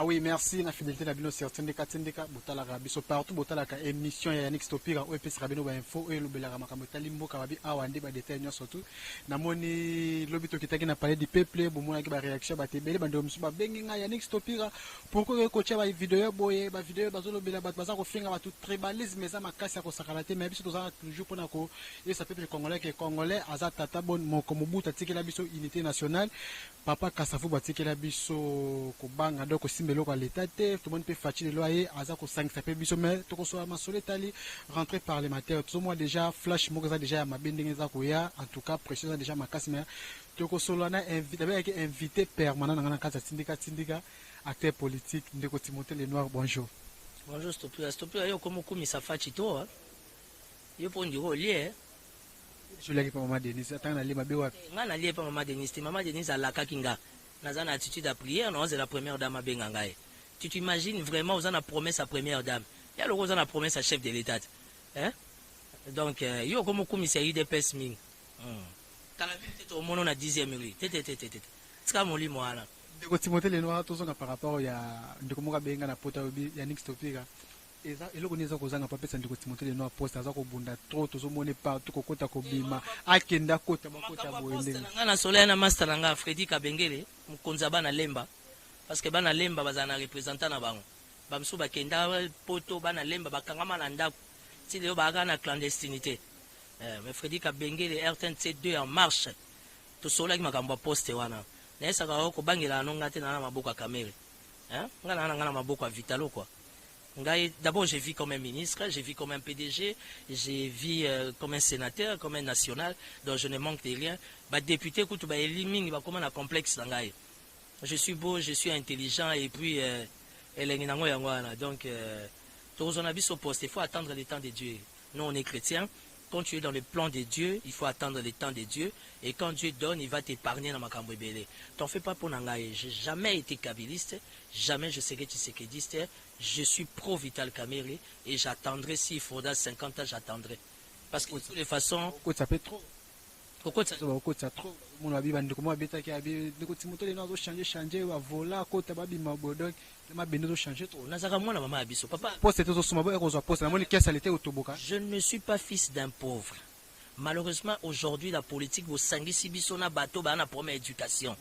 oui, merci. La fidélité de la bino certaine Tindeka, Botala Rabiso partout, Botala émission Yannick Stopira, OEPS Rabino Info, et Lubela Ramakambota Limbo Kawabi, Awande, Badete, surtout. Namoni, Lobito Kitaki n'a parlé du peuple, Boumona qui va réaction, Batebele, Bandomsuba, Benga, Yannick Stopira, pourquoi coacher ma vidéo, boye, ma vidéo, Bazolo Bela Bazar, au fin, à tout tribalisme, mais ça m'a cassé à Kosakarate, mais bis toujours pour Nako, et ça peuple congolais qui est congolais, Azat Tatabon, Mokomobu, Tatiki la biso, unité nationale, Papa Kassafou, Batiki la biso, Kobanga, donc aussi, mais à l'état, tout le monde peut fatiguer le loyer, Azako 5, ça peut biso, mais tout ce ma soletali, rentrée parlementaire, tout moi déjà, flash, Mogaza déjà, ma bendinga Koya, en tout cas, précisément déjà ma casse, mais tout ce solana invité permanent dans la casa syndicat, acteur politique, de Timothée les Noirs, bonjour. Bonjour, Stopira, yo comme ça fatito, yo pour dire lié. Je l'ai pas maman Denise, attends, on a ma béwa. On a lié pas maman Denise, maman Denise à la Kakinga. Dans une attitude à prière, non, c'est la première dame à Bengangaï. Tu t'imagines vraiment, vous en avez promesse à première dame. Il y a le rose en a promesse à chef de l'État. Hein? Donc, yo comme commissaire IDPS Ming. T'as la vie, t'es au monde, on a 10e rue. C'est comme mon lit, moi, là. De Timothée les Noirs, tout ça par rapport à Ndokomoka Benga na Pota Yannick Stopira. Et le connaissant qu'on a pas fait de Timothée les Noirs poste à ça qu'on bunda trop, tout ce monde partout, qu'on compte à Kobima, à Kenda Kota, Makota Boende. Na soleil na master nga Freddy Kabengele, Mkonzaba na Lemba. Parce que bana Lemba bazana représentant na bango. Bamsu ba Kenda poto bana Lemba bakangama na ndako. Si leo baga na clandestinité. Mais Freddy Kabengele RTNC 2 en marche. To soleil makambo poste wana. Na esa ka ko bangela no ngate na maboko kamere. Hein? Ngana ngana maboko vitalo quoi. D'abord, j'ai vu comme un ministre, j'ai vu comme un PDG, j'ai vu comme un sénateur, comme un national, donc je ne manque de rien. Bah, député, écoute, bah, élimine, bah, comment un complexe d'angaï. Je suis beau, je suis intelligent, et puis, donc, tous on a vu ce poste, il faut attendre le temps de Dieu. Nous, on est chrétiens. Quand tu es dans le plan de Dieu, il faut attendre le temps de Dieu. Et quand Dieu donne, il va t'épargner dans ma cambouébélé. T'en fais pas pour Nangaï. J'ai jamais été kabiliste. Jamais je serai tshisekidiste. Je suis pro-Vital Kamerhe. Et j'attendrai, s'il faudra 50 ans, j'attendrai. Parce que de toutes les façons... Ça fait trop. Pourquoi ça fait trop? Mon abi bandi comment beta ki abi de Timothée les Noirs changer wa vola kota babi mabodok ma bendo changer trop. Nazara moi na maman abiso papa. Poste to so mabo e poste na moni kesa lete otoboka. Je ne suis pas fils d'un pauvre. Malheureusement, aujourd'hui, la politique, vous sangui si bisona bateau, bah, on a première éducation.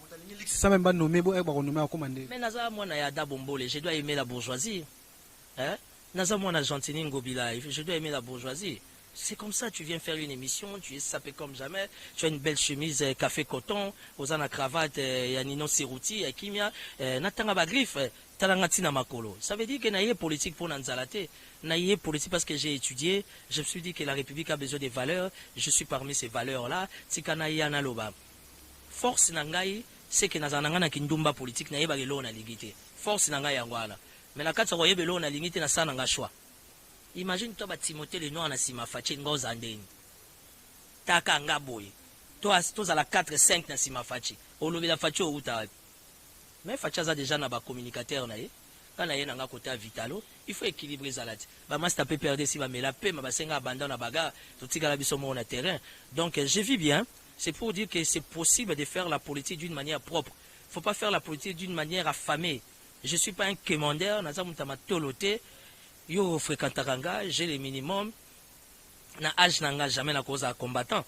Ça même pas nommé, bon, nommé à commander. Mais Naza, moi, na yada bombole, je dois aimer la bourgeoisie. Hein? Naza, moi, na gentini ngobila, je dois aimer la bourgeoisie. C'est comme ça, tu viens faire une émission, tu es sapé comme jamais, tu as une belle chemise café coton, aux ana cravate, yanino sirouti, kimia, natanga bagrif, talangatina makolo. Ça veut dire que naïe politique pour Nanzalate, naïe politique parce que j'ai étudié, je me suis dit que la République a besoin des valeurs, je suis parmi ces valeurs-là, tikanaïe analoba. Force nangaï, c'est que nazananga kindumba politique, naïe bagelo na ligité. Force nangaï angwana. Mais la carte roye belo na ligité na sananga choix. Imagine toi, Timothée les Noirs, na fachi ngozandeni. Taka ngaboy. Toi, à la 4-5 na sima fachi. On le la fachi au uta. Mais fachi a déjà na ba communicateur na ye. Quand na ye na côté vitalo, il faut équilibrer zalat. Ba mas taper perdre si ba mais la paix, ma ba senga abandonne na baga, tout tika la biso mo na terrain. Donc je vis bien. C'est pour dire que c'est possible de faire la politique d'une manière propre. Faut pas faire la politique d'une manière affamée. Je suis pas un commandeur, na za mutama toloté. Yo fréquentaranga, j'ai le minimum. Na âge nanga jamais na cause à combattant.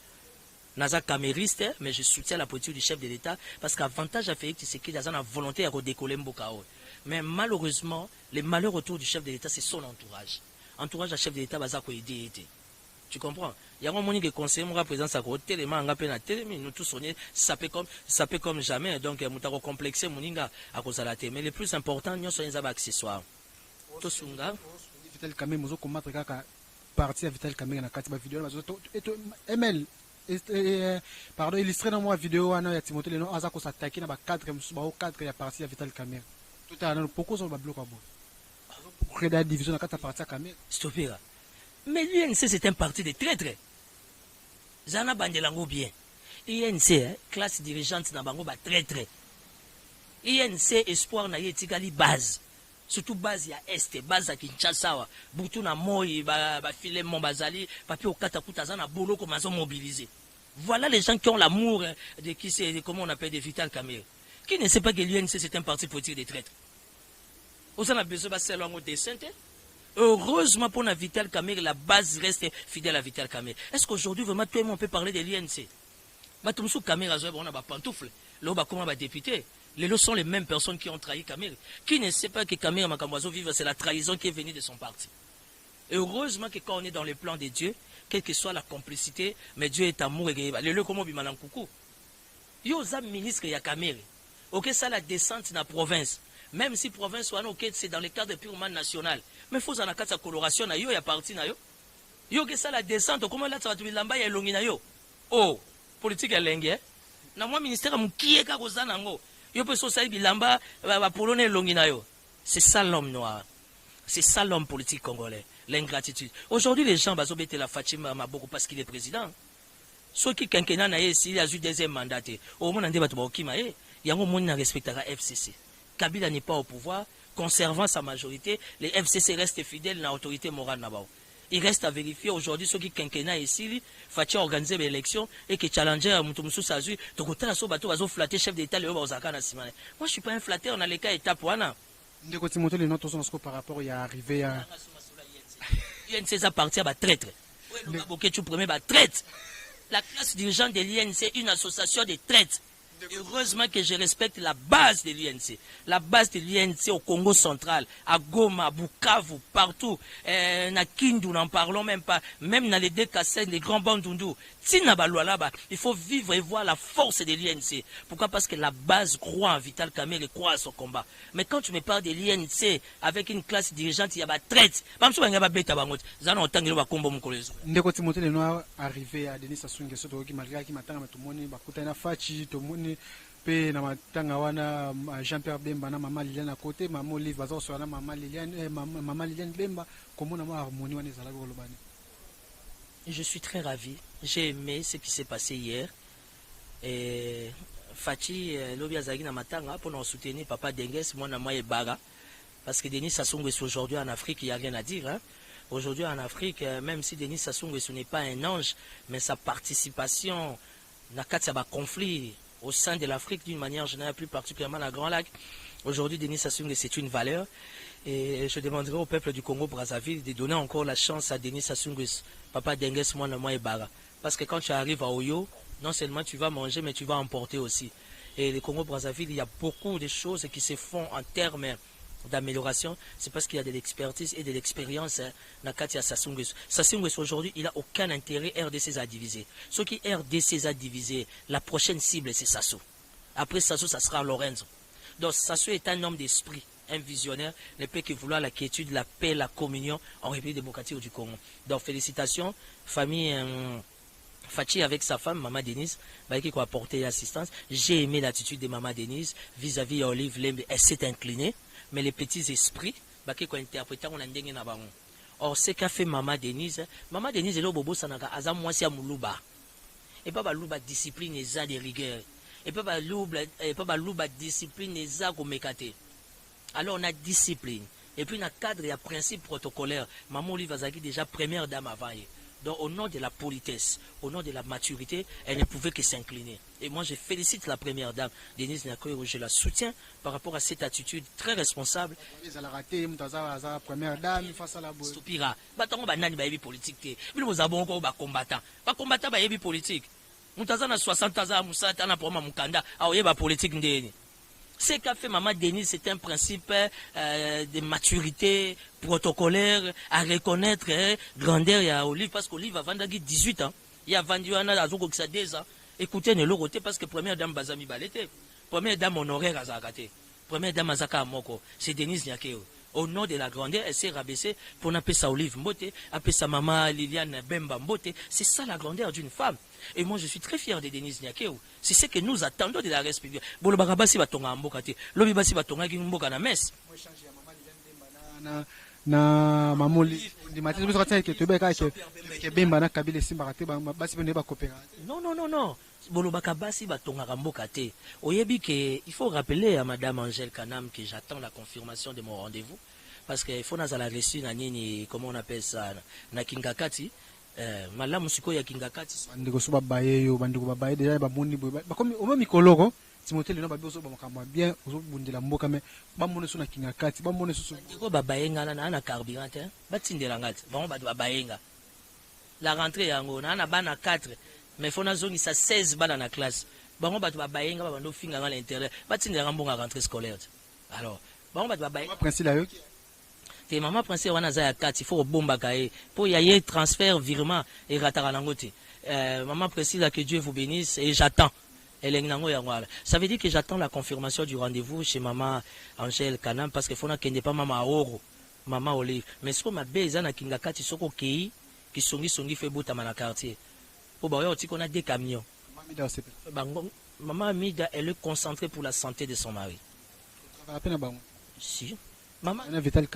Naza camériste, mais je soutiens la politique du chef de l'État parce qu'avantage à Félix Tshisekedi a une volonté à redécoller Mbokao. Mais malheureusement, les malheurs autour du chef de l'État, c'est son entourage. Entourage du chef de l'État, baza ko aider. Tu comprends? Il y a un moment que conseiller mon président sa côté, les mains en peine télé, mais nous tous on est sapé comme jamais. Donc moutaro complexé moninga à cause de la télé. Mais le plus important, nous sommes les accessoires. Tout sunga. Vital Kamerhe mozo combattre kaka parti à Vital Kamerhe na kati ba vidéo mazo et ML pardon illustré dans moi vidéo ana ya Timothée les Noirs aza ko s'attaquer na ba 4 ya parti à Vital Kamerhe tout à l'heure pourquoi sur ba bloc à bon créer la division na kati parti à Kamerhe Stopira. Mais l'UNC c'est un parti de traîtres. Zana bandelango bien. INC classe dirigeante na bango ba traître. INC espoir na yetikali base. Surtout base à Est, base à Kinshasa, Boutou na Moï, Filem Mombazali, Papi Okata Koutazana, Bolo comme ils ont mobilisé. Voilà les gens qui ont l'amour de qui c'est, comment on appelle, de Vital Kamerhe. Qui ne sait pas que l'UNC c'est un parti politique des traîtres. On a besoin de dessin. Heureusement pour Vital Kamerhe, la base reste fidèle à Vital Kamerhe. Est-ce qu'aujourd'hui, vraiment, toi et moi, on peut parler de l'INC? Batumsou Kamerhe, on a pantoufle. Là, on a député. Les lots sont les mêmes personnes qui ont trahi Kamerhe. Qui ne sait pas que Kamerhe Makamwazo vive, c'est la trahison qui est venue de son parti. Et heureusement que quand on est dans les plans de Dieu, quelle que soit la complicité, mais Dieu est amour et les lots comme Bimalan Koukou. Yo, za ministre ya Kamerhe. Ok, ça la descente dans la province. Même si province ok, c'est dans le cadre purement national. Mais il faut en sa coloration na yo ya parti na yo. Yo que ça la descente comment là ça va te lamba ya longi na yo. Oh, politique ya lenge. Na moi ministère mukie ka kozana ngo. Yo peut so sali bilamba ba polonais longi na yo. C'est ça l'homme noir. C'est ça l'homme politique congolais, l'ingratitude. Aujourd'hui les gens bazo bete la Fatima Maboko parce qu'il est président. Ceux qui quinquennat na ye s'il a eu deuxième mandat. Au moins ande bato ba okima e, yango moni na respectera FCC. Kabila n'est pas au pouvoir, conservant sa majorité, les FCC restent fidèles à l'autorité morale. Il reste à vérifier aujourd'hui ceux qui quinquennat ici, Fachi a organisé l'élection et que challenger à Moutoumsou Sazu, de côté à Sobato, à flatter chef d'État, le Ozaka Nassimane. Moi je suis pas un flatteur, on a les cas étapes. De côté monter les notes par rapport à arriver à. L'INC appartient à traître. Tu premier traître. La classe dirigeante de l'INC est une association de traîtres. Heureusement que je respecte la base de l'INC. La base de l'INC au Congo central, à Goma, à Bukavu, partout. Na Kindu, n'en parlons même pas. Même dans les deux cassettes, les grands bandundus. Il faut vivre et voir la force de l'INC. Pourquoi? Parce que la base croit en Vital Kamerhe et croit à son combat. Mais quand tu me parles de l'INC avec une classe dirigeante, il y a pas traite. Ndeko Timothée Lenoir arrivé à Denis Sassou Nguesso qui malgré qui m'attend à tout le monde, bakutana fachi tout le monde pe na matanga wana Jean-Pierre Bemba na maman Liliane à côté, maman Olive bazo so na maman Liliane maman Liliane Bemba comment na harmonie wana ezala ko lobani. Je suis très ravi. J'ai aimé ce qui s'est passé hier. Et Fachi lobi azaki na matanga pour nous soutenir papa Dengues moi na moi Baga parce que Denis Sassou Nguesso aujourd'hui en Afrique il y a rien à dire hein. Aujourd'hui en Afrique, même si Denis Sassou Nguesso n'est pas un ange, mais sa participation dans le conflit au sein de l'Afrique d'une manière générale, plus particulièrement dans le Grand Lac, aujourd'hui Denis Sassou Nguesso c'est une valeur. Et je demanderai au peuple du Congo-Brazzaville de donner encore la chance à Denis Sassou Nguesso, Papa Dengues, moi et Baga. Parce que quand tu arrives à Oyo, non seulement tu vas manger, mais tu vas emporter aussi. Et le Congo-Brazzaville, il y a beaucoup de choses qui se font en termes d'amélioration, c'est parce qu'il y a de l'expertise et de l'expérience dans Katia Sassou Nguesso. Sassou Nguesso aujourd'hui, il n'a aucun intérêt RDC à diviser. Ce qui RDC a divisé, la prochaine cible c'est Sassou. Après Sassou, ça sera Lorenzo. Donc Sassou est un homme d'esprit, un visionnaire, ne peut que vouloir la quiétude, la paix, la communion en République démocratique du Congo. Donc félicitations, famille Fachi avec sa femme, Maman Denise, qui a apporté l'assistance. J'ai aimé l'attitude de Maman Denise vis-à-vis d'Olive Lembe, elle s'est inclinée. Mais les petits esprits, qui ont interprété, on a ndenge na bango. Or, ce qu'a fait Maman Denise, est là, bobo sanaka, aza mwasi ya muluba. Et pas baluba discipline et za de rigueur. Et pas baluba discipline et za komekate. Alors, on a discipline. Et puis, on a cadre et un principe protocolaire. Maman Olive Azaki, déjà première dame avant. Donc, au nom de la politesse, au nom de la maturité, elle ne pouvait que s'incliner. Et moi, je félicite la première dame, Denise Nyakoyo, je la soutiens par rapport à cette attitude très responsable. Première dame, face à la boue. Stupira. Batango banani ba yebi politique. Bino bozabon ko ba combattant. Ba combattant ba yebi politique. Mutaza na 60 ans, Moussata na pour Mukanda, a yeba politique ndeni. Ce qu'a fait Maman Denise, c'est un principe de maturité protocolaire à reconnaître grandeur et à Olive, parce qu'Olive a vendu 18 ans. Il a vendu un an à 2 ans. Écoutez, ne l'autre parce que première dame Bazami Balete, première dame honoraire à Zakate, première dame Azaka Moko, c'est Denise Nyakeo. Au nom de la grandeur, elle s'est rabaissée pour appeler sa Olive Mbote, appeler sa maman Liliane Bemba Mbote. C'est ça la grandeur d'une femme. Et moi, je suis très fier de Denise Nyakeo. C'est ce que nous attendons de la République. Bolo bagabasi batonga mbokate, lobi basi batonga ki mboka na messe. Na mamoli di matin nous ratay que tobeka que Bemba na Kabila Simbarate basi bone ba coopérative. Non. Bolo bagabasi batonga mbokate. Oyebi que il faut rappeler à madame Angèle Kanam que j'attends la confirmation de mon rendez-vous parce que il faut nazala reçu na nini comment on appelle ça na Kingakati. Malamu siko ya Kingakati bandiko so babaye yo bandiko babaye déjà ba moni ba comme au même mikoloko Timothée Leno babi ozo bamakamba bien ozo bundela mboka mais bamone so na kinga kati bamone so ko babayenga na carburant hein batindela ngati bango bato babayenga la rentrée yango na bana 4 mais fona zongisa 16 bana na classe bango bato babayenga babando finga à l'intérieur batindela mbonga rentrée scolaire alors bango bato babayenga principe la yoki te maman principe wana za ya 4 il faut bomba kae pour y aller transfert virement et ratara nangote maman principe que Dieu vous bénisse et j'attends. Ça veut dire que j'attends la confirmation du rendez-vous chez maman Angèle Kanam parce que faut n'a pas maman Oro, maman Olive. Mais ce que ma belle na kingakati soko kei qui songi fait bout à mon quartier. Pour bah on a des camions. Maman Amida elle est concentrée pour la santé de son mari. Si. Maman Vital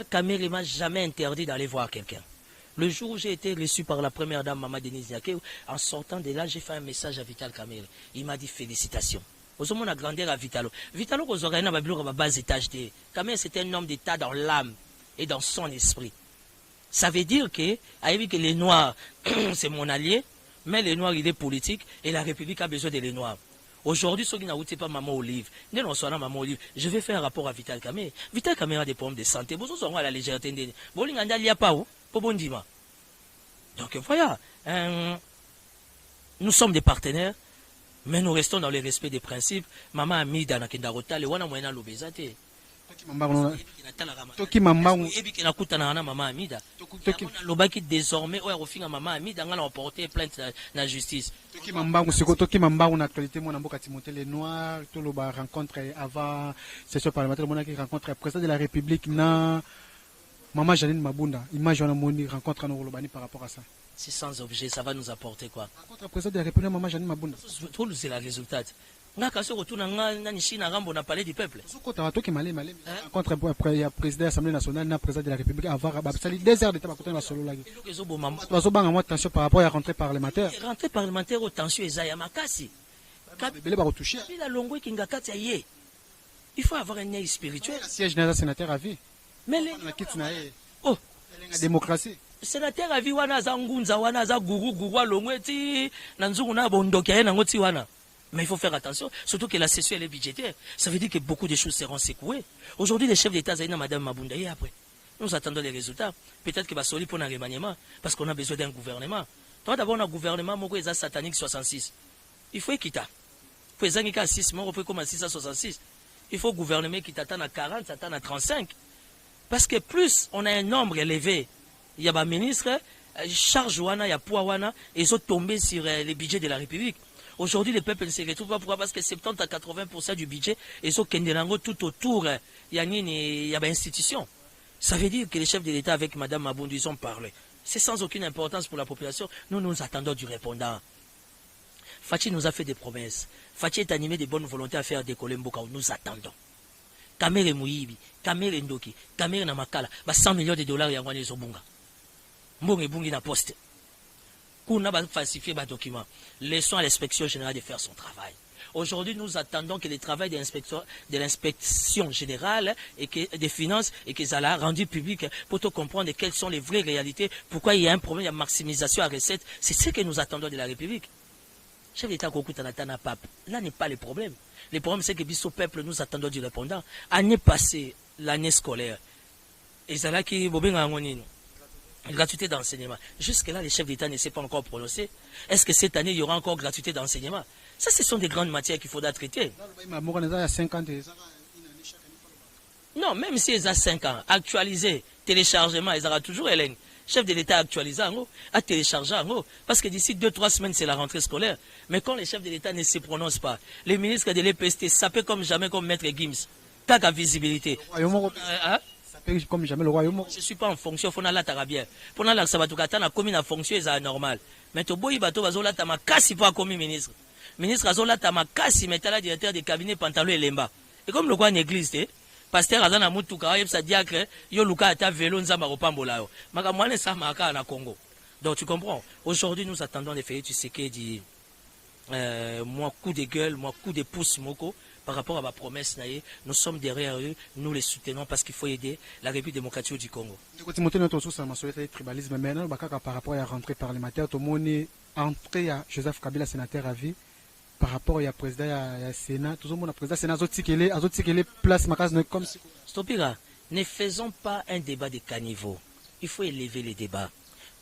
Kamere m'a jamais interdit d'aller voir quelqu'un. Le jour où j'ai été reçu par la première dame, Maman Denise Niaké, en sortant de là, j'ai fait un message à Vital Kamere. Il m'a dit félicitations. Aux hommes, on a grandi à Vitalo. Vitalo, aux oreilles, on a bas étage. Kamere, c'était un homme d'État dans l'âme et dans son esprit. Ça veut dire que les Noirs, c'est mon allié, mais les Noirs, il est politique et la République a besoin de les Noirs. Aujourd'hui, ceux qui n'ont pas Maman Olive, Maman Olive, je vais faire un rapport à Vital Kamere. Vital Kamere a des problèmes de santé. Vous savez, à la légèreté. Vous n'avez pas où? Donc voilà, nous sommes des partenaires, mais nous restons dans le respect des principes. Maman Amida na kenda rotale wana moyena lobezate. Toki mambangu ebi na kutana na maman Amida. Lobaki désormais oya rofinga maman Amida ngana emporter plainte na justice. Toki mambangu na actualité mona mboka Timothée Lenoir to loba rencontre avant session parlementaire mona qui rencontre président de la République na Maman Janine Mabunda, image on a moni rencontre à Nolobani par rapport à ça. C'est sans objet, ça va nous apporter quoi? Rencontre président de la République, Maman Janine Mabunda. Tout c'est le résultat. Nga kaso retourna nga ni Chine rambo na palais du peuple. Soko to ki malé rencontre après le président de l'Assemblée nationale na président de la République avoir sali 2 heures de temps côté na solo la. Bazo banga moi tension par rapport à rentrée parlementaire. Rentrée parlementaire au tension ezaya makasi. Kabele ba retoucher. La longo kinga kati aye. Il faut avoir un œil spirituel. Siège d'un sénateur à vie. Mais oh, la démocratie. Sénateur a vu wana za ngunza wana za guru alongweti na nzungu na bondoki ya ngoti wana. Mais il faut faire attention, surtout que la session elle est budgétaire. Ça veut dire que beaucoup de choses seront secouées. Aujourd'hui, les chefs d'État zaina madame Mabunda et après. Nous attendons les résultats. Peut-être que va soli pour un remaniement parce qu'on a besoin d'un gouvernement. Toi d'abord un gouvernement moko eza satanique 66. Il faut équita. Faut ezangika 6 mois, on peut commencer à 66. Il faut gouvernement qui t'attend à 40, t'attend à 35. Parce que plus on a un nombre élevé, il y a des ministres, charge wana, il y a poids wana, et ils sont tombés sur les budgets de la République. Aujourd'hui, le peuple ne se retrouve pas. Pourquoi? Parce que 70 à 80% du budget, ils sont kendelango tout autour. Il y a des institutions. Ça veut dire que les chefs de l'État avec Mme Mabundu, ils ont parlé. C'est sans aucune importance pour la population. Nous attendons du répondant. Fachi nous a fait des promesses. Fachi est animé de bonne volonté à faire décoller Mboka. Nous attendons. Kamere Mouibi, Kamere Ndoki, Kamere Namakala, 100 millions de dollars yangwani zobunga. Mbonge bungi na poste. Kuna va falsifier les documents. Laissons à l'inspection générale de faire son travail. Aujourd'hui, nous attendons que le travail de l'inspection générale et des finances et que ça l'a rendu public pour te comprendre quelles sont les vraies réalités, pourquoi il y a un problème de maximisation à recette. C'est ce que nous attendons de la République. Chef d'État Kokutanatana Pape, là n'est pas le problème. Le problème, c'est que au peuple, nous attendons du répondant. Année passée, l'année scolaire, et c'est là qui gratuité d'enseignement. Jusque-là, les chefs d'État ne s'est pas encore prononcé. Est-ce que cette année, il y aura encore gratuité d'enseignement? Ça, ce sont des grandes matières qu'il faudra traiter. Non, même si ils ont 5 ans, actualiser, téléchargement, ils auront toujours Hélène. Chef de l'État actualisé en haut, à télécharger en haut. Parce que d'ici 2-3 semaines, c'est la rentrée scolaire. Mais quand les chefs de l'État ne se prononcent pas, les ministres de l'EPST sapent comme jamais comme Maître Gims. Tant qu'à visibilité. Comme jamais le royaume. Je ne suis pas en fonction, il faut la tarabia. Pour la sabatukata, la commune en fonction, c'est normal. Mais tu bois, bateau, bazola, tama kasi pas comme ministre. Ministre, bazola, tama kasi, mais la directeur des cabinets, pantalon et lemba. Et comme le roi en église, pasteur Azana Moutuka, il diacre, yo luka ata vélo, nzamba opambola. Makamwane sa maka na Congo. Donc tu comprends. Aujourd'hui, nous attendons des faits, tu sais que dit, moi coup de gueule, moi coup de pouce, moko. Par rapport à ma promesse, nous sommes derrière eux, nous les soutenons parce qu'il faut aider la République démocratique du Congo. Par rapport à la rentrée parlementaire, tout le monde est entré à Joseph Kabila, sénateur à vie. par rapport au président ya Sénat, tout le monde a président Sénat azotikele place makasi comme si Stopira, ne faisons pas un débat de caniveau. Il faut élever les débats.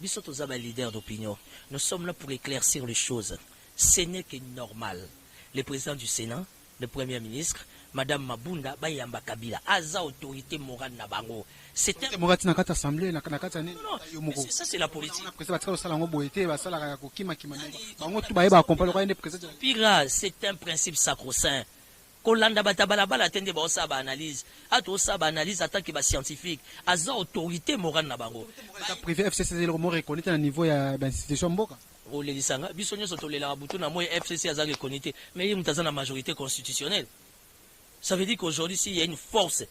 Biso tozaba leader d'opinion. Nous sommes là pour éclaircir les choses. Ce n'est que normal. Le président du Sénat, le premier ministre, Madame Mabunda Bayamba Kabila, aza autorité morale na bango. C'est un Morati na kata assemblée na kata non, ça c'est la politique. Pira, c'est un principe sacro-saint. Kolanda batabalabala tende ba osaba analyse. Ato osaba analyse attaque ba scientifique. Aza autorité morale na bango. Privé FCC le mot reconnu à niveau ya institution mboka. O le lisanga biso nyoso tolela butu na moy FCC aza reconnu mais il mutaza na majorité constitutionnelle. Ça veut dire qu'aujourd'hui s'il y a une force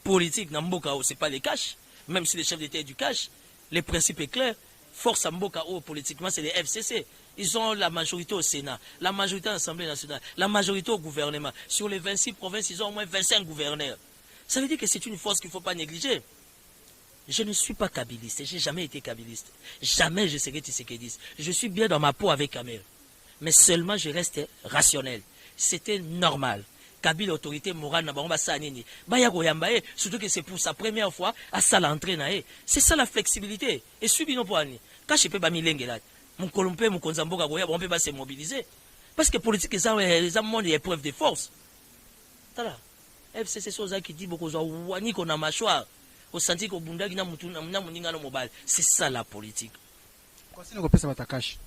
politique na mboka c'est pas les cash, même si les chefs d'État du cash, le principe est clair. Force à mboka politiquement c'est les FCC. Ils ont la majorité au Sénat, la majorité à l'Assemblée nationale, la majorité au gouvernement. Sur les 26 provinces, ils ont au moins 25 gouverneurs. Ça veut dire que c'est une force qu'il ne faut pas négliger. Je ne suis pas kabiliste, je n'ai jamais été kabiliste. Jamais je serai tissékédiste. Je suis bien dans ma peau avec Kamel. Mais seulement je reste rationnel. C'était normal. Kabila autorité morale na bango sa nini. Baya koyamba surtout que c'est pour sa première fois à ça l'entrée na c'est ça la flexibilité. Et subi no poani. Quand je peux ba milenge là. Mon colompe mon konzamboka koya on peut pas se mobiliser. Parce que politique ça les monde épreuve de force. Tala. FCC soza qui dit beaucoup zo wani ko na mâchoire. Au senti ko bundaki na mutu na muninga no mobile. C'est ça la politique. Quoi c'est ne kopesa batakashi.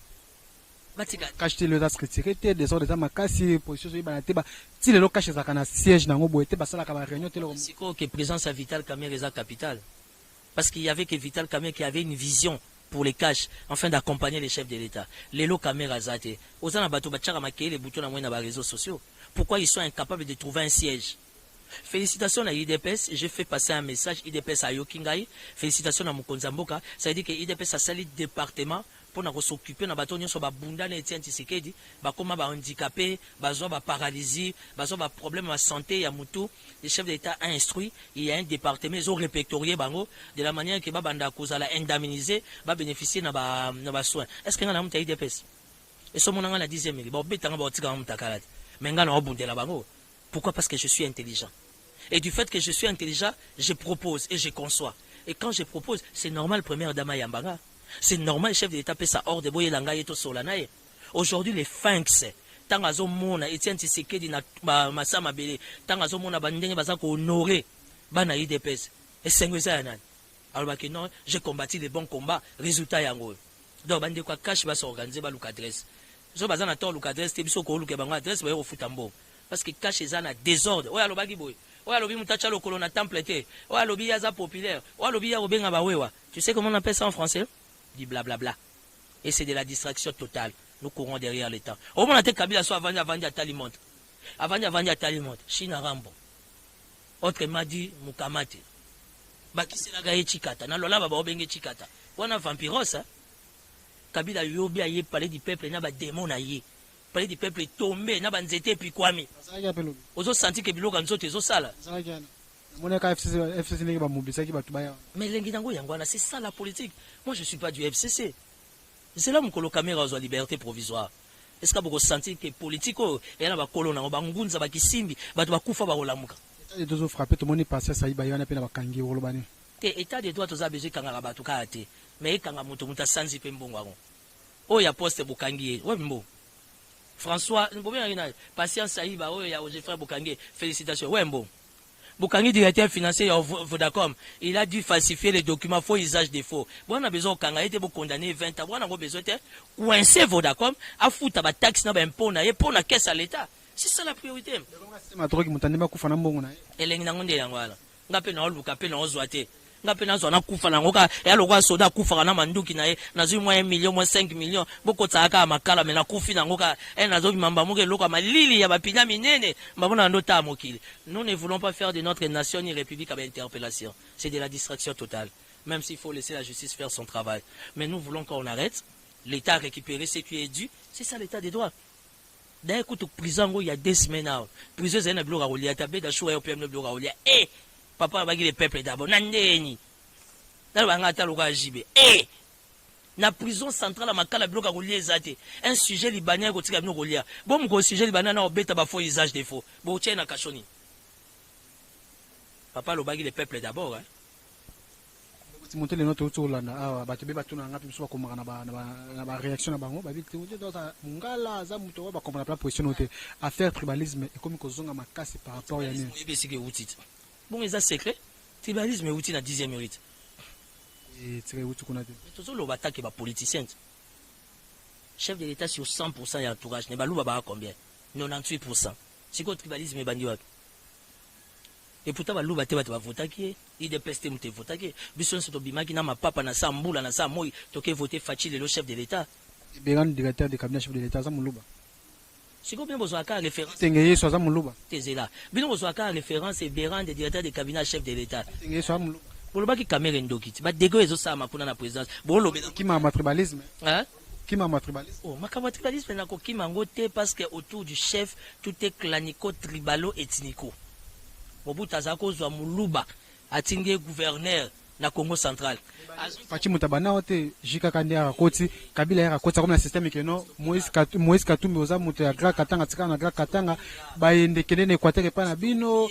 Cacheter le retiré des ordres de makasi position so ibana teba ti le cache za kana siège nango boete basala ka ba réunion telo c'est quoi que présence à Vital Kamerhe eza capital parce qu'il y avait que Vital Kamerhe qui avait une vision pour les caches afin d'accompagner les chefs de l'État les lo Kamerhe azate ozana bato bachaka makele buto na mwana ba réseaux sociaux pourquoi ils sont incapables de trouver un siège. Félicitations à IDPS, j'ai fait passer un message IDPS à Yokingai, félicitations à Mukonzamboka, ça veut dire que IDPS a sali département pour s'occuper na bato nyonso ba bunda na Etienne Tshisekedi, ba koma ba handicapé, ba zo ba paralysie, ba zo ba problème de santé ya mutu, les chefs d'État a instruit, il y a un département ils ont répertorié bango de la manière que ba banda kozala indemniser, ba bénéficier na ba soins. Est-ce que ngana muta IDPS? Et so monanga na 10e mili, ba betanga ba tika mutakala. Mais ngana obundela bango. Pourquoi? Parce que je suis intelligent. Et du fait que je suis intelligent, je propose et je conçois. Et quand je propose, c'est normal, première dame Yambanga. C'est normal, chef de l'État peut ça hors de boye langa yeto solanae. Aujourd'hui, les Finks, tant à mona, Etienne Tshisekedi na Massama Bele, tant à mona bandenge bazako honoré, bana IDPS. Et c'est ça yanan. Alors que non, j'ai combattu les bons combats, résultat yango. Donc bande quoi cash va s'organiser ba l'adresse. So bazana to l'adresse, te biso ko luke bango adresse ba yo futambo. Parce que cash ezana désordre. Oya lobaki boy. Oya lobi mutacha lo kolona temple te. Oya lobi yaza populaire. Oya lobi ya obenga ba wewa. Tu sais comment on appelle ça en français? Dit blablabla. Et c'est de la distraction totale. Nous courons derrière le temps. Au moment où Kabila soit avant à Talimonte. Avant à Talimonte. China Rambo. Autrement dit, Mukamate. Baki c'est la gaye Chikata. Na lola baba obenge Chikata. Wana vampiros. Kabila yobi aye parler du peuple na ba démon aye. Parler du peuple tombé na ba nzete puis kwami. Ozo senti que biloko nzoto ezo sala. Mais c'est ça la politique. Moi je ne suis pas du FCC. C'est là mon colo caméra aux liberté provisoire. Est-ce que vous sentez que politique et là ba colonna ba ngunza ba kisimbi ba ba kufa ba olamuka. Et deux frappé tout le monde est passé ça iba yana pena ba kangi wolobani. État de droit toza besoin kanga ba tuka ate. Mais kanga muto muta sanzi pe mbongo ngo. O ya poste bukangi we mbo. François, patience Saïba, oh, il y a Geoffrey Boukangi, félicitations. Ouais, bon. Boukangi, directeur financier au Vodacom, il a dû falsifier les documents, faux usage des faux. Bon, on a besoin qu'on a été condamné 20 ans. On a besoin de coincer Vodacom, à foutre la taxe, pour la caisse à l'État. C'est ça la priorité. Et les gens ngapena zona kufa na ngoka ya lokwa soda kufa na manduki na ye nazo moins 1 million moins 5 millions boko tsaka makala mena kufi na ngoka nazo mamba muke lokwa malili ya bapinya minene mbona ndo ta mokili. Nous ne voulons pas faire de notre nation une république avec interpellation. C'est de la distraction totale. Même s'il faut laisser la justice faire son travail. Mais nous voulons qu'on arrête. L'État récupérer ce qui est dû. C'est ça l'État des droits. D'ailleurs, écoute, prison, il y a 2 semaines. Prison, c'est un bloc à rouler. T'as bien choisi au PM bloc à rouler. Eh! Papa va le peuple d'abord. Nandeni. Dans le banga, t'as le jibe. Eh! Na prison centrale à Makala bloc à relier zate. Un sujet libanais qui tire à nous relier. Bon, mon sujet libanais na obeta ba faux usage des faux. Bon, tiens na kachoni. Papa le bagui les peuples d'abord, hein. Si monter les notes autour là, bah tu peux pas tout n'anga puis soit comme na réaction na bango, bah vite tu dis dans ngala za muto ba comme la position noté affaire tribalisme et comme kozonga makasi par rapport à yani. Bon, ils ont secret. Tribalisme est outil na 10e mérite. Et c'est où tu connais. Toujours le bataille qui est politicien. Chef de l'État sur 100% et entourage. Ne balou baba combien? 98%. C'est quoi le tribalisme est banni? Et pourtant, balou bate va voter qui? Il dépeste mute voter qui? Bison c'est obima qui n'a ma papa na sa mboula na sa moi toke voter facile le chef de l'État. Béran directeur de cabinet chef de l'État za muluba. C'est combien besoin de référence? Tengeye soit za muluba. T'es là. Bino besoin de référence et Béran de directeur de cabinet chef de l'État. Tengeye soit muluba. Boloba ki kamera ndokiti. Ba dego ezo sa makuna na présidence. Boloba qui m'a tribalisme. Hein? Qui m'a tribalisme. Oh, ma tribalisme na ko kimangote parce que autour du chef tout est clanico tribalo ethnico. Mobutu azako zwa muluba atinge gouverneur na Congo central. Fachi mutabana ote jika kandia koti kabila ya koti comme na système que non Moïse Katumbi oza mutu ya gra katanga tika na gra katanga ba ende kenene Équateur pa na bino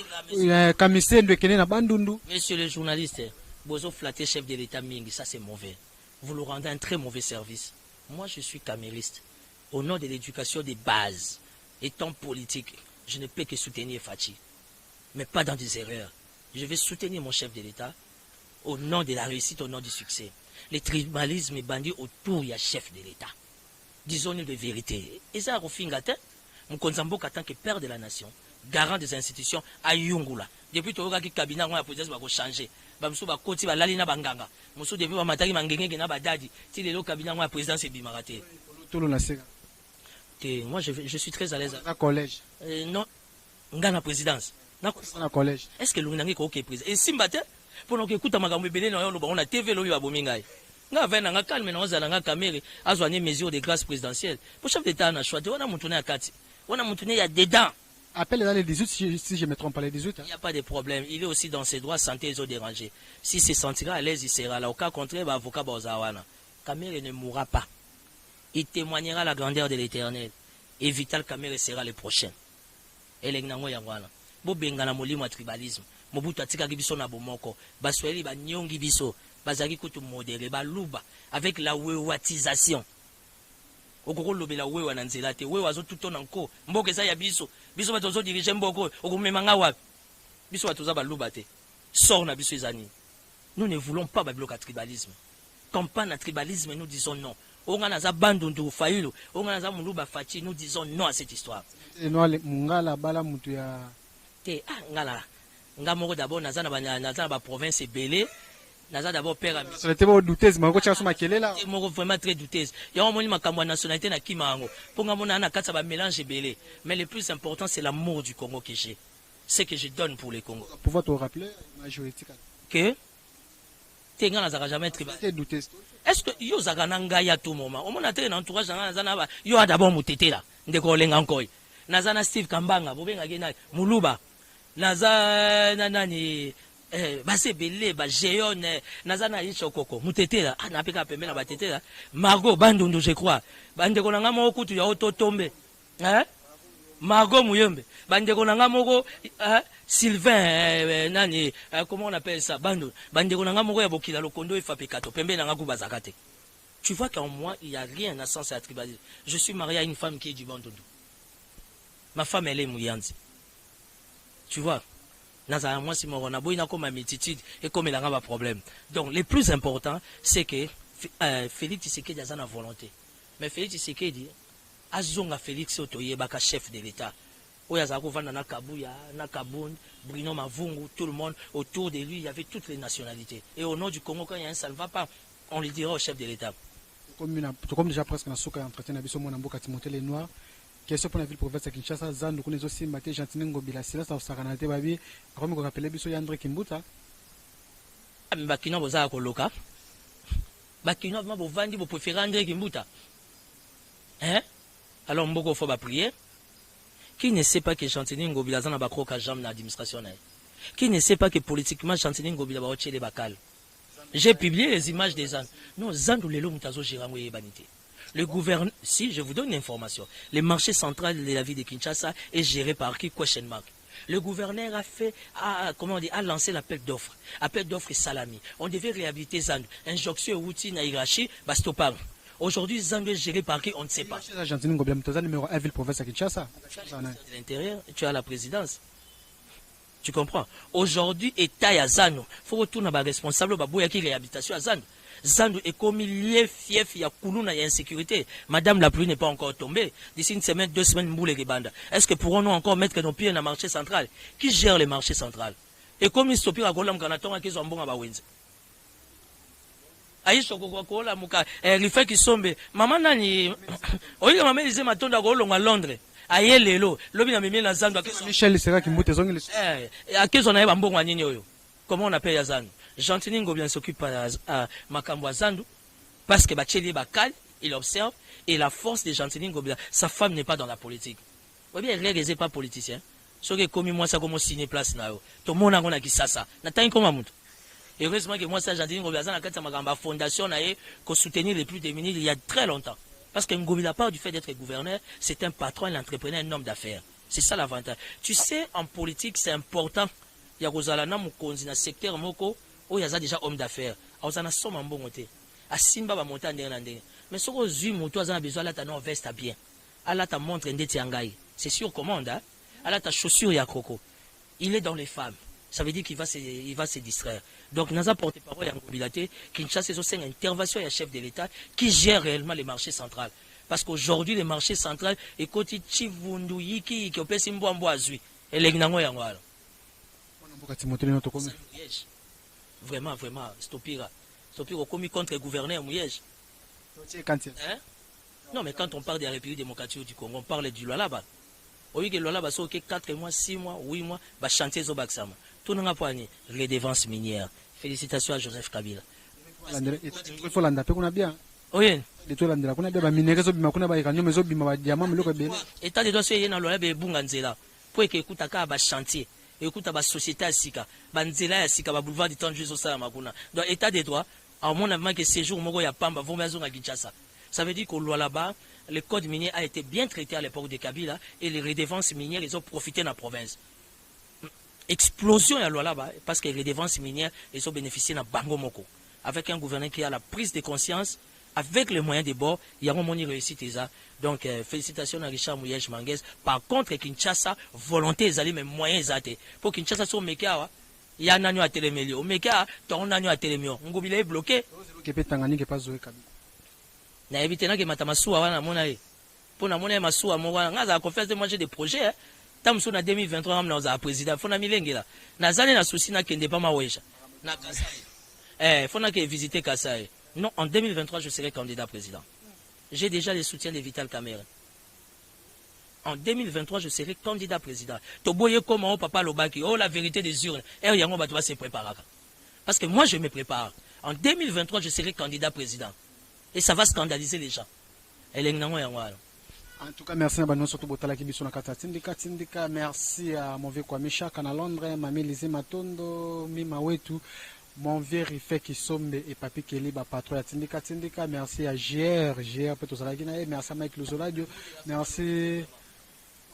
kamisendo kenene na bandundu. Monsieur le journaliste, bozo flatter chef de l'État mingi, ça c'est mauvais. Vous le rendez un très mauvais service. Moi je suis camériste. Au nom de l'éducation des bases, étant politique, je ne peux que soutenir Fachi. Mais pas dans des erreurs. Je vais soutenir mon chef de l'État au nom de la réussite, au nom du succès. Le tribalisme est bandit autour du chef de l'État. Disons-nous de vérité. Et ça, Rofingate, mon Konzambo, en tant que père de la nation, garant des institutions, à Yungula. Depuis que le cabinet a changé, Bamsou va continuer à l'alina banganga. Moussou depuis Matari Mangenge na badadi. Si le cabinet a président, c'est bimaraté. Moi, je suis très à l'aise. À collège. Non, ngana présidence. Na collège. Est-ce que l'on a dit président? Et Simbate, pour nous écouter ma gambe belé, on a TV, l'on a bomingai. Nga vena nga calme na oza nga caméra azwanye mesures de grâce présidentielle. Pour chef d'État na choix, on a montourné à 4. On a montourné il y a dedans. Appelle dans les 18 si je me trompe pas les 18. Il n'y a pas de problème. Il est aussi dans ses droits santé et dérangés. S'il se sentira à l'aise, il sera là. Au cas contraire, avocat Bazawana. Kamere ne mourra pas. Il témoignera la grandeur de l'Éternel. Et Vital Kamere sera le prochain. Elengango yangwana. Bo bengana molimo tribalisme. Mobutu atika biso na bomoko. Basweli ba nyongi biso. Bazaki kutu modéré ba luba avec la wewatisation. Okoko lobela wewa na nzela te. Wewa zo tout ton encore. Mboke za ya biso. Biso batozo diriger mboko. Okomema nga wapi. Biso batoza ba luba te. Sors na biso ezani. Nous ne voulons pas babloka à tribalisme. Comme pas na tribalisme, nous disons non. Ongana bandundu fayulu, ongana muluba fachi, nous disons non à cette histoire. Et nous mungala bala mutu ya te ngala. Ngamoko d'abord nazana ba province belé. Naza d'abord père ami. Ça n'était pas douteuse, mais on a quelle là. Moko vraiment très douteuse. Il y a un moment makambo nationalité na kimango. Pour ngamona na katsa ba mélange belé. Mais le plus important c'est l'amour du Congo que j'ai. Ce que je donne pour le Congo. Pouvoir te rappeler majorité. Que te ngana zaka jamais tribal. C'est douteuse. Est-ce que yo zaka nanga ya tout moment? Au moins na entourage na zana ba yo d'abord mutete là. Ndeko lenga nkoy. Nazana Steve Kambanga, bobenga gena Muluba. Naza nani base belé ba Géone, nazana Ichokoko. Mutete là, na peka pembe na batete là. Margot Bandundu je crois. Bandeko nanga mo kutu ya oto tombe. Margot Muyembe. Bandeko nanga moko Sylvain nani comment on appelle ça Bandundu. Bandeko nanga moko ya bokila lokondo efape kato pembe nanga kubazaka te. Tu vois qu'en moi il y a rien à sens à tribalisme. Je suis marié à une femme qui est du Bandundu. Ma femme, elle est mouillante. Tu vois, moi, si mon renabo, comme ma multitude et comme il a un problème. Donc, le plus important, c'est que Félix Tshisekedi a une volonté. Mais Félix Tshisekedi a zonga Félix Otoye, baka chef de l'État. Oyazako Vanda Nakabuya, Nakaboun, Bruno Mavungu, tout le monde autour de lui, il y avait toutes les nationalités. Et au nom du Congo, quand il y a un ça ne va pas, on le dira au chef de l'État. Comme déjà presque dans ce cas entretien, on a beaucoup monter les noirs. Question pour la ville province de Kinshasa, Zan, nous aussi maté Gentinin Ngobila, c'est là ça saranate babi, comme on rappelle biso Yandre Kimbuta. Bakino boza koloka. Bakino ma bo vandi bo préférer André Kimbuta. Hein? Alors mboko faut ba prier. Qui ne sait pas que Gentinin Ngobila zana ba kroka jam na administration na. Qui ne sait pas que politiquement Gentinin Ngobila ba otchele bakal. J'ai publié les images des Zandu. Non, Zandu lelo mutazo girango yebanité. Le gouvernement, si je vous donne une information, le marché central de la ville de Kinshasa est géré par qui? Question mark. Le gouverneur a lancé l'appel d'offres. Appel d'offres Salami. On devait réhabiliter Zandu. Injonction outil na Hirachi, Bastopang. Aujourd'hui, Zandu est géré par qui? On ne sait pas. Numéro 1 ville province à Kinshasa. De l'intérieur, tu as la présidence. Tu comprends? Aujourd'hui, État ya Zandu. Faut retourner à la responsable de qui réhabilitation à Zandu. Zandu est comme lié fief, il y a Koulouna, il y a insécurité. Madame la pluie n'est pas encore tombée. D'ici une semaine, 2 semaines, Mboule et Banda. Est-ce que pourrons-nous encore mettre nos pieds dans le marché central? Qui gère le marché central? Et comme ils s'opèrent à Golam Kanaton, qu'ils ont bon à Bawinz. Aïcho Kokola Muka, il fait qu'ils sont. Maman Nani, oui, maman, ils aiment attendre à Londres. Aïe, Lelo, l'homme a mis la Zandu. Michel sera qui moutte zong. À qui on a un bon anigno. Comment on appelle Zandu? Gentini Ngobien s'occupe à Makambo Zandu parce que Bacheli Bakal, il observe et la force de Gentini Ngobien, sa femme n'est pas dans la politique. Vous voyez, il n'est pas politicien. Ce qui est comme moi, ça comme signé place là. Tout le monde a qui ça. N'attends comment monte. Heureusement que moi, ça, Gentini Ngobien, ça a fondation pour soutenir les plus démunis il y a très longtemps. Parce que Ngobien, à part du fait d'être gouverneur, c'est un patron, un entrepreneur, un homme d'affaires. C'est ça l'avantage. Tu sais, en politique, c'est important. Il y a Rosalana Moukonzi dans le secteur Moko. Oh, il y a déjà homme d'affaires. Ah, on a somme en bon côté. À Simba va monter en dernier. Mais ce que j'ai monté, on a besoin de ta veste à bien. Allah ta montre un détiangaï. C'est sur commande, hein. Allah ta chaussure et à croco. Il est dans les femmes. Ça veut dire qu'il va se distraire. Donc, nous avons porté parole à Ngobilate, Kinshasa, c'est une intervention à chef de l'État qui gère réellement les marchés centraux. Parce qu'aujourd'hui, les marchés centraux, et quand ils chivundu yiki, qui opé simbo ambo azui, et les gnango yangwala. Vraiment, Stopira. Stopira commis contre le gouverneur Mouyej. Hein? Non, mais quand on parle de la République démocratique du Congo, on parle du Lualaba. Oui, que Lualaba, c'est 4 mois, 6 mois, 8 mois, va chanter Zobaksama. Tout le monde a poigné. Redevance minière. Félicitations à Joseph Kabila. Il faut l'andapé qu'on a bien. Oui. État de droit, c'est un Lualaba et Bunganzela. Pour que écoute à chantier. Écoute à société à Sika, Banzela à Sika, boulevard du temps de justice au Makuna. Donc, état des droits, à mon avis, que ces jours, Mogo Yapamba, vont maison à Kinshasa. Ça veut dire qu'au là-bas, le code minier a été bien traité à l'époque de Kabila et les redevances minières, ils ont profité dans la province. Explosion à là-bas, parce que les redevances minières, ils ont bénéficié dans Bango Moko. Avec un gouverneur qui a la prise de conscience, avec les moyens de bord, il y a un moment réussi ça. Donc, félicitations à Richard Mouyej Manguez. Par contre, Kinshasa, volonté, ils allaient, mais moyens, ils allaient. Pour Kinshasa, sur Meka, il y a un agneau à télémélio. Meka, ton agneau à télémélio. Ngobile est bloqué. Na évité que Matamasoua, wana mona e. Pour na mona Masoua, moi, on a confiance de manger des projets. Tam sur na 2023, on a président. Faut na milengela. Na zane na souci na kende pas ma weja. Na Kasaï. Faut na que visiter Kasaï. Non, en 2023, je serai candidat président. J'ai déjà le soutien de Vital Kamerhe. En 2023, je serai candidat président. Toboye comment papa Lobaki, oh la vérité des urnes. Et yango ba se préparer. Parce que moi je me prépare. En 2023, je serai candidat président. Et ça va scandaliser les gens. En tout cas, merci à Bano Soto Botala Kibiso na kata Tindika. Merci à mon vieux Kwamisha Kana Londres, Mami Lise Matondo, Mima Wetu. Mon vérifie qui sommes et papi Kelly, patron Tindika. Merci à GR, merci à Mike Luzoladio, merci.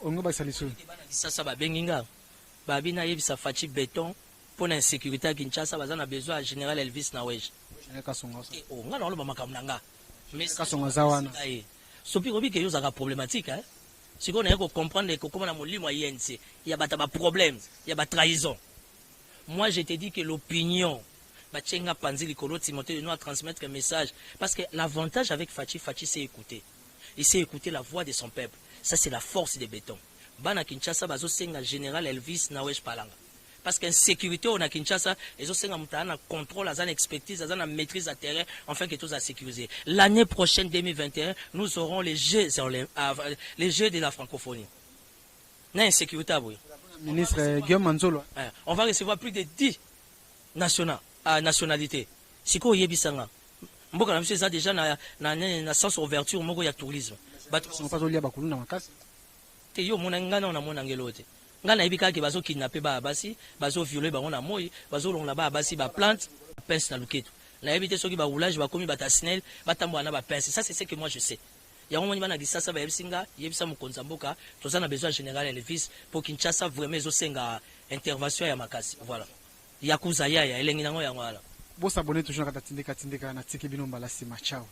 Ongo Basaliso. Ça va benginga. Babina yebisa fachi béton pour l'insécurité à Kinshasa, on a besoin à général Elvis Nawej. Oh, on a le makamnanga. Mais Sopi Robi que vous avez problématique, hein. Si on a comprendre que comment on a il y a des problèmes, il y a des trahisons. Moi, je te dis que l'opinion, Bachenga Panzi Likolo Timothée de nous transmettre un message. Parce que l'avantage avec Fachi, c'est écouter. Il sait écouter la voix de son peuple. Ça, c'est la force des bétons. Bana Kinshasa, bazo senga général Elvis Nawej Palanga. Parce qu'en sécurité, on a Kinshasa, ils ont un contrôle, une expertise, une maîtrise à terrain, enfin que tout soit sécurisé. L'année prochaine, 2021, nous aurons les Jeux de la francophonie. Non, insécurité, oui. Ministre Guillaume Manzolo. On va recevoir plus de 10 nationalités. Si vous avez ça, ça déjà dans sens ouverture, il y a tourisme. On pas oublier bakulu na makasi. Te yo monangana na monangelote. Ngana ibika ke bazo kidnapper ba abasi, bazo violer ba on a moi, bazo longa ba abasi ba plante, pince na luketo. Na éviter ceux qui ba roulage ba komi ba tasnel ba tambo na ba pince. Ça c'est ce que moi je sais. Il y a un moment qui ça va yebsinga, yebisa mu konzamboka, tous on a besoin général Elvis pour Kinshasa vraiment osenga intervention ya makasi. Voilà. Yakuza ya elengi nango ya ngwala. Bo s'abonner toujours à Tindeka Tindeka na tiki bino mbala sima. Ciao.